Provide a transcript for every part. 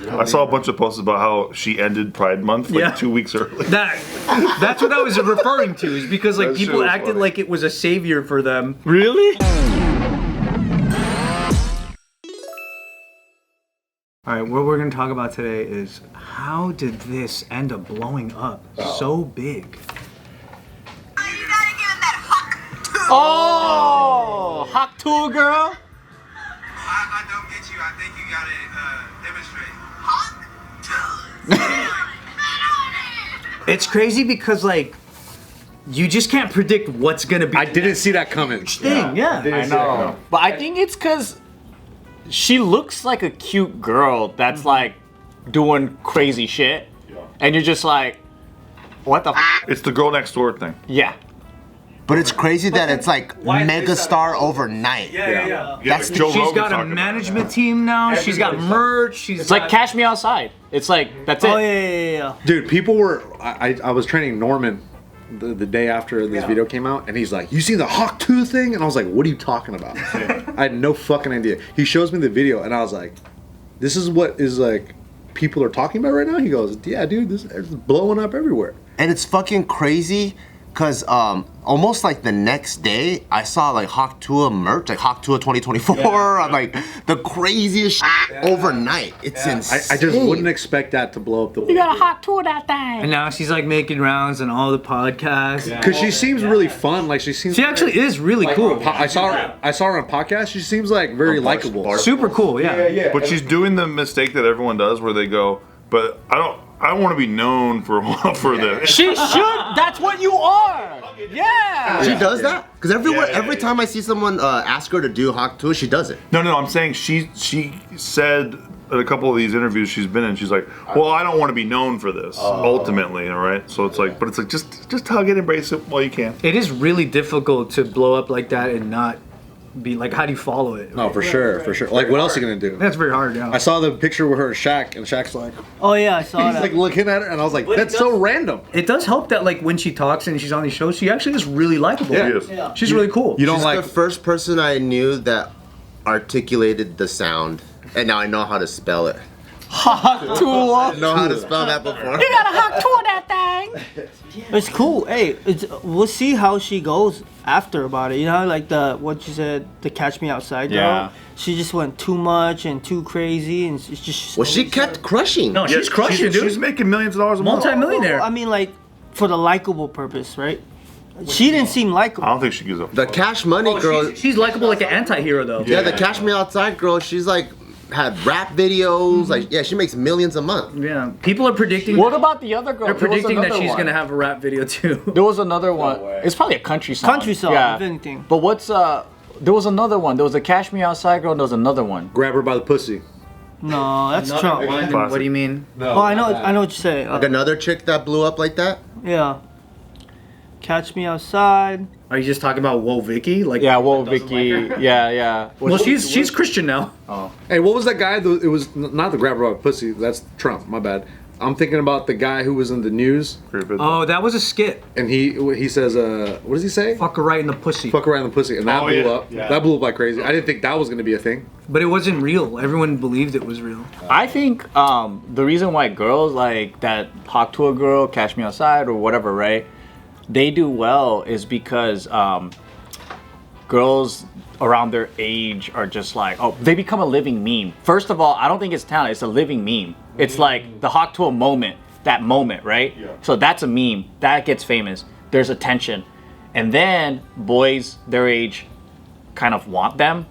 I saw a bunch of posts about how she ended Pride Month like 2 weeks early. That's what I was referring to, is because like people acted funny. Like it was a savior for them. Really? All right, what we're gonna talk about today is how did this end up blowing up so big? You gotta give him that hawk. Oh, hawk tour girl. I don't get you. I think you gotta demonstrate. Hawk. It's crazy because like you just can't predict what's gonna be. I didn't see that coming. Thing, yeah. I know. But I think it's because she looks like a cute girl that's like doing crazy shit, and you're just like, what the f? It's the girl next door thing. Yeah. But it's crazy that it's like mega star overnight. Yeah. That's Joe She's Rogan got a talking management team now. She's got merch. It's like Cash Me Outside. It's like, that's it. Oh yeah. Dude, people were. I was training Norman the day after this video came out, and he's like, "You seen the Hawk 2 thing?" And I was like, "What are you talking about?" I had no fucking idea. He shows me the video, and I was like, "This is what is like people are talking about right now." He goes, "Yeah, dude, this is blowing up everywhere." And it's fucking crazy because almost like the next day I saw like Hawk Tuah merch, like Hawk Tuah 2024. I'm like the craziest shit overnight. It's insane. I just wouldn't expect that to blow up the. You got a hawk tour that thing. And now she's like making rounds on all the podcasts. Because she seems really fun. Like she seems. She actually is really cool. I saw her on a podcast. She seems like very likable. Super cool, yeah. But she's doing the mistake that everyone does, where they go, "But I don't want to be known for this." She should. That's what you are. Yeah. She does that? Because every time I see someone ask her to do Hawk Tuah, she does it. No, I'm saying she said in a couple of these interviews she's been in, she's like, "Well, I don't want to be known for this ultimately." All right, so it's like, but it's like just hug it, embrace it while you can. It is really difficult to blow up like that and not be like, how do you follow it? No, for sure. Like, what else are you gonna do? That's very hard, yeah. I saw the picture with her and Shaq, and Shaq's like, oh yeah, I saw he's that. like looking at her, and I was like, that's so random. It does help that like when she talks and she's on these shows, she actually is really likable. She is. Yeah. She's really cool. You don't She's like the first person I knew that articulated the sound, and now I know how to spell it. Hawk tour. I know how to spell that before. You got a hawk tour that thing. It's cool. Hey, we'll see how she goes after about it. You know, like what you said, the Catch Me Outside girl. Yeah. She just went too much and too crazy, and it's just. Well, she kept crushing. No, she's crushing, dude. She's making millions of dollars a month. Multi-millionaire. I mean, like for the likable purpose, right? She didn't seem likable. I don't think she gives a The fuck. Cash Money girl. She's likable like an anti-hero though. Yeah, the Cash Me Outside girl. She's like had rap videos. Like, yeah, she makes millions a month. Yeah. People are predicting. What about the other girl? They're There was predicting that another she's one. gonna have a rap video too. There was another one. It's probably a country song. Country song, yeah. if anything. But what's there was another one. There was a Cash Me Outside girl, and there was another one. grab her by the pussy. No, that's Trump. What do you mean? Oh, I know what you're saying. Like another chick that blew up like that. Yeah. Catch Me Outside. Are you just talking about Whoa Vicky? Like Yeah, whoa, doesn't Vicky. like her? Yeah. Well, she's Christian now. Hey, what was that guy? It was not the grab her by the pussy. That's Trump. My bad. I'm thinking about the guy who was in the news, Oh, that was a skit. and he says, what does he say? Fuck her right in the pussy. Fuck around the pussy, and that Oh, blew yeah. up. Yeah. That blew up like crazy. I didn't think that was gonna be a thing. But it wasn't real. Everyone believed it was real. I think the reason why girls like that Hawk Tour girl, Cash Me Outside, or whatever, right? They do well is because girls around their age are just like, oh, they become a living meme. First of all, I don't think it's talent, it's a living meme. It's like the Hawk Tour moment, that moment, right? Yeah. So that's a meme. That gets famous. There's attention. And then boys their age kind of want them.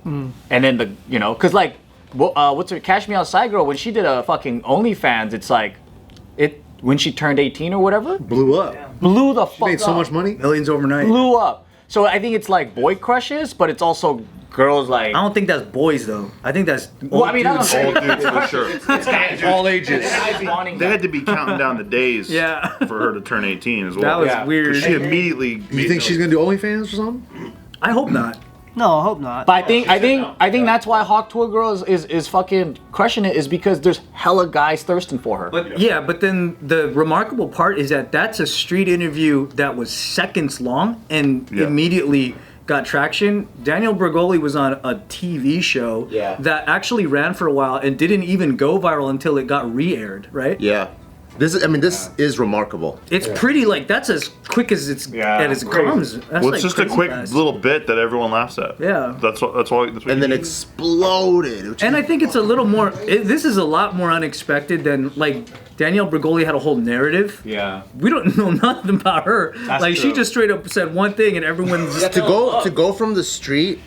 And then because like, what's her Cash Me Outside girl, when she did a fucking OnlyFans, it's like, when she turned 18 or whatever, Blew up. blew the fuck Made so up. much money. Millions overnight. Blew up. So I think it's like boy crushes, but it's also girls like. I don't think that's boys though. I think that's Well, I mean, I don't know. Old dudes for sure. All ages. They had to be counting down the days Yeah. for her to turn 18 as well. That was Yeah. weird. She immediately. You think she's gonna do OnlyFans or something? I hope not. No, I hope not. But I think that's why Hawk Tour Girl is fucking crushing it, is because there's hella guys thirsting for her. But yeah, but then the remarkable part is that that's a street interview that was seconds long and immediately got traction. Daniel Bregoli was on a TV show that actually ran for a while and didn't even go viral until it got re-aired, right? Yeah. This is remarkable. It's pretty like that's as quick as it comes. That's Well, it's just a quick little bit that everyone laughs at. Yeah. That's what And then exploded. And I think it's a little more. This is a lot more unexpected than like Danielle Bregoli had a whole narrative. Yeah. We don't know nothing about her. That's like true. she just straight up said one thing, and everyone's just to go from the street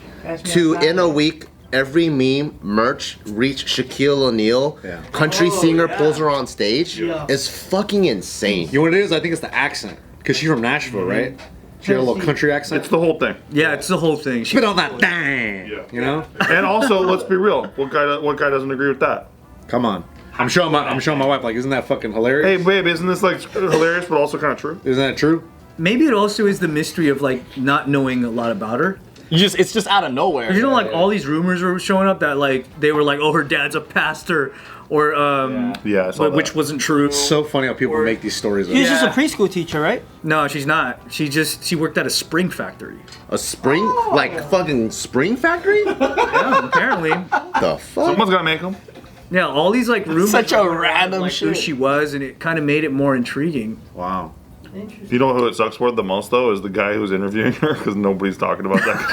to in a week. Every meme, merch, reach Shaquille O'Neal, country singer pulls her on stage is fucking insane. You know what it is? I think it's the accent. Because she's from Nashville, right? She had a little country accent. It's the whole thing. Yeah, it's the whole thing. Spit on that dang. Yeah. You know? And also, let's be real. What guy doesn't agree with that? Come on. I'm showing my wife, like, isn't that fucking hilarious? Hey, babe, isn't this like hilarious, but also kind of true? Isn't that true? Maybe it also is the mystery of like not knowing a lot about her. It's just out of nowhere. You know, like all these rumors were showing up that like they were like, oh, her dad's a pastor, or I saw which that. wasn't true. It's so funny how people make these stories up. She's just a preschool teacher, right? No, she's not. She worked at a spring factory. A spring, like fucking spring factory? Yeah, apparently. The fuck? Someone's gotta make them. Yeah, all these like rumors. Such a going around, random like, who shit. she was, and it kind of made it more intriguing. Wow. You know who it sucks for the most though is the guy who's interviewing her because nobody's talking about that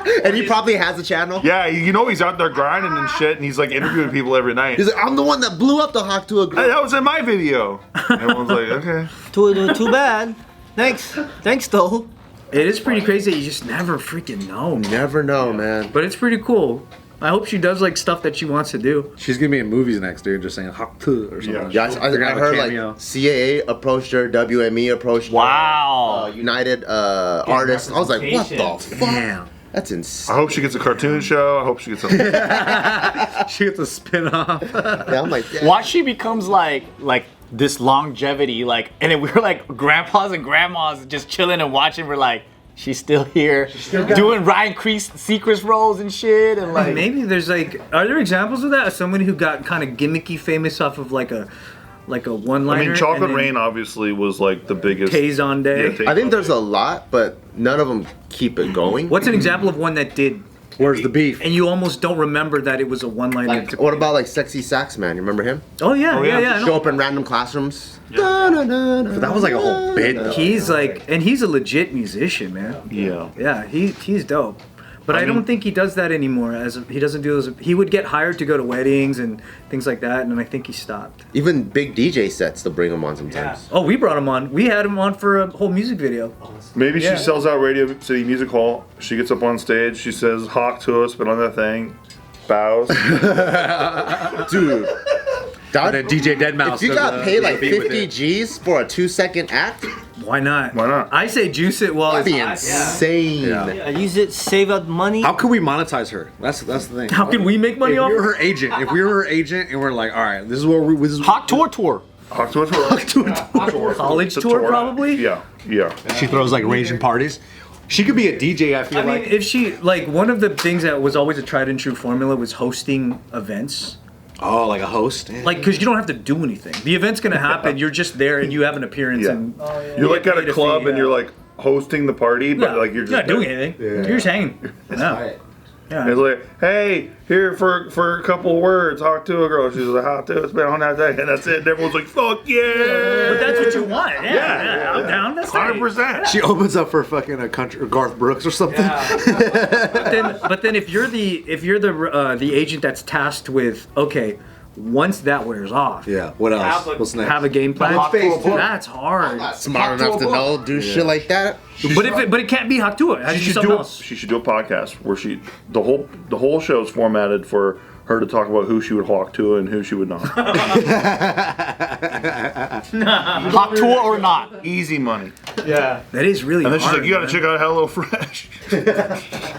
guy. And he probably has a channel. Yeah, you know he's out there grinding and shit, and he's like interviewing people every night. He's like, I'm the one that blew up the Hawk Tuah Hey, group. that was in my video. Everyone's like, okay. Too bad. Thanks though. It is pretty crazy. You just never freaking know. Never know, man. But it's pretty cool. I hope she does like stuff that she wants to do. She's gonna be in movies next, dude, just saying Hawk Tuah or something. Yeah, I They're gonna have a heard cameo. like CAA approached her, WME approached her. Wow. United Artists. I was like, what the fuck? Damn. That's I insane. hope she gets a cartoon show. I hope she gets a. She gets a spin-off. Yeah, I'm like, damn. Watch she becomes like this longevity, like, and then we're like grandpas and grandmas just chilling and watching. We're like, she's still here, doing Ryan Crease secrets roles and shit, and like Maybe there's like, are there examples of that? Of somebody who got kind of gimmicky famous off of like a one-liner. I mean, Chocolate and then Rain obviously was like the biggest. Tazon Day. Yeah, I think there's a lot, but none of them keep it going. What's an example of one that did? Where's the beef? And you almost don't remember that it was a one-liner. Like, what about like Sexy Sax Man? You remember him? Oh yeah, yeah. yeah. I Show know. up in random classrooms. That was like a whole bit. He's like, and he's a legit musician, man. Yeah. Yeah, he's dope. But I mean- don't think he does that anymore. He doesn't do those. He would get hired to go to weddings and things like that, and I think he stopped. Even big DJ sets to bring him on sometimes. Oh, we brought him on. We had him on for a whole music video. Maybe Yeah. she sells out Radio City Music Hall. She gets up on stage. She says "Hawk to us," but on that thing, bows. Dude. And then DJ Deadmau5. If you got paid like 50 G's for a 2-second act, Why not? Why not? I say juice it while that'd it's be hot. insane. Yeah, use it, save up money. How can we monetize her? That's the thing. How can we make money If off? we were her agent, and we're like, all right, this is what we. This is Hawk tour. Hawk to us. College tour, probably? Yeah. Yeah. She throws like raging parties. She could be a DJ. I feel I mean, like. if she, like, one of the things that was always a tried and true formula was hosting events. Oh, like a host. Like, because you don't have to do anything. The event's going to happen. You're just there and you have an appearance. Yeah. And You're like at paid a a club fee, and you're like hosting the party, but like you're just not doing there. anything. You're just hanging. Yeah. And it's like, hey, here for a couple of words, Hawk to a girl. She's like, Hawk to, it's been on that day, and that's it. And everyone's like, fuck yeah! But that's what you want. Yeah, Yeah. I'm down. That's 100%. She opens up for fucking a country or Garth Brooks or something. But then if you're the agent that's tasked with, okay, once that wears off, Yeah. What else? What's next? have a game plan. That's hard. Smart enough to know, do shit like that. But it can't be Haktua. It has to be something else. She should do a podcast where the whole show is formatted for her to talk about who she would hawk to and who she would not. Hawk tour or not. Easy money. That is really And then hard. she's like, you gotta man. check out HelloFresh.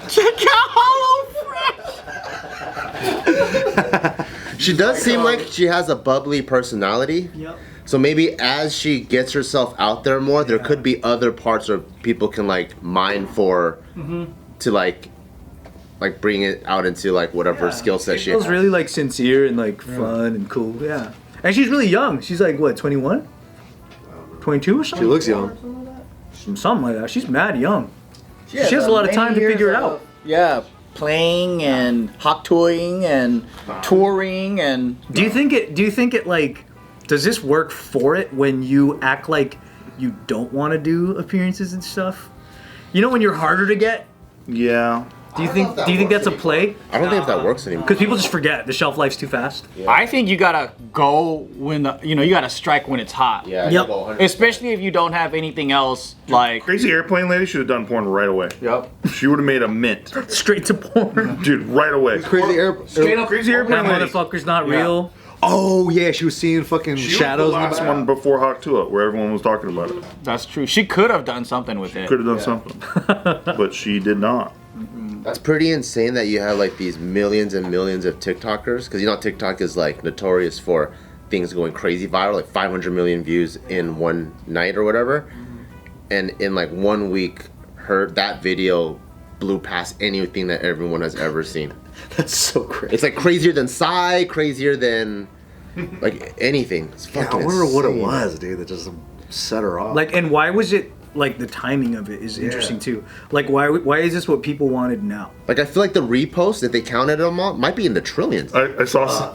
Check out Hollow Fresh. She does seem like she has a bubbly personality. Yep. So maybe as she gets herself out there more, there could be other parts where people can like mine for to like bring it out into like whatever skill set she feels has. really like sincere and like fun and cool. Yeah. And she's really young. She's like what, 21? 22 or She something? looks young. Something like that. She's mad young. She has a lot of time to figure it out. Yeah, playing and hot touring and touring and. Do you think it like? Does this work for it when you act like you don't want to do appearances and stuff? You know when you're harder to get. Yeah. Do you think that's a play? I don't think if that works anymore. Because people just forget the shelf life's too fast. I think you gotta go when you gotta strike when it's hot. Yeah. Yep. you go 100%. Especially if you don't have anything else like. Crazy Airplane Lady should have done porn right away. Yep. She would have made a mint. Straight to porn. Dude, right away. Crazy air. Straight up Crazy That Airplane Lady. motherfucker's not real. Oh yeah, she was seeing fucking She shadows. was the last one before Hawk Tuah, where everyone was talking about it. That's true. She could have done something with it. Could have done something. But she did not. That's pretty insane that you have like these millions and millions of TikTokers, because you know TikTok is like notorious for things going crazy viral, like 500 million views in one night or whatever. And in like 1 week, that video blew past anything that everyone has ever seen. That's so crazy. It's like crazier than Psy, crazier than like anything. It's Yeah, fucking I wonder what it insane. was, dude, that just set her off. Like, and why was it? Like the timing of it is interesting too. Like why is this what people wanted now? Like I feel like the reposts, if they counted them all, might be in the trillions. I saw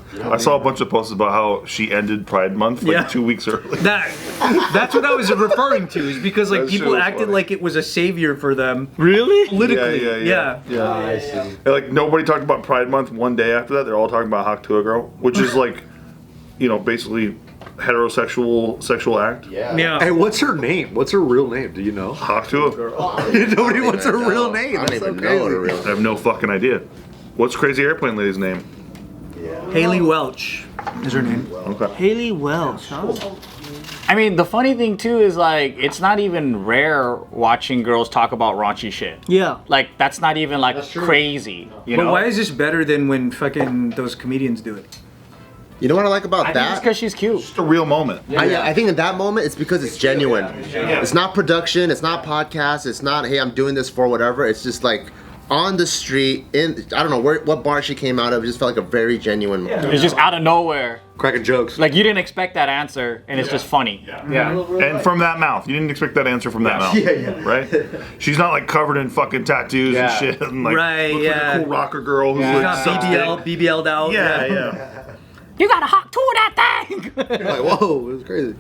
a bunch of posts about how she ended Pride Month like 2 weeks early. That's what I was referring to. Is because like That shit people was acted funny. like it was a savior for them. Really? Politically, yeah. I see. And, like nobody talked about Pride Month one day after that. They're all talking about Hawk Tuah Girl, which is like, basically heterosexual sexual act. Yeah. Hey, what's her name? What's her real name? Do you know? Hawk Tuah. Nobody wants her real name. I don't That's so even know her crazy. real I have no fucking idea. What's Crazy Airplane Lady's name? Haley Welch is her name. Okay. Haley Welch, huh? I mean, the funny thing too is like it's not even rare watching girls talk about raunchy shit. Yeah. Like that's not even like crazy. You But know? why is this better than when fucking those comedians do it? You know what I like about I think it's that? because she's cute. Just a real moment. I think in that moment, it's because it's genuine. It's not production. It's not podcast. It's not, hey, I'm doing this for whatever. It's just like on the street. I don't know what bar she came out of. It just felt like a very genuine moment. It's just out of nowhere. Cracking jokes. Like you didn't expect that answer, and it's just funny. Yeah. And from that mouth. You didn't expect that answer from that mouth. Right? She's not like covered in fucking tattoos and shit. And like, Right, looks like a cool rocker girl who's Got like so BBL'd out. Yeah. You got a hawk to that thing. Like, whoa, it was crazy.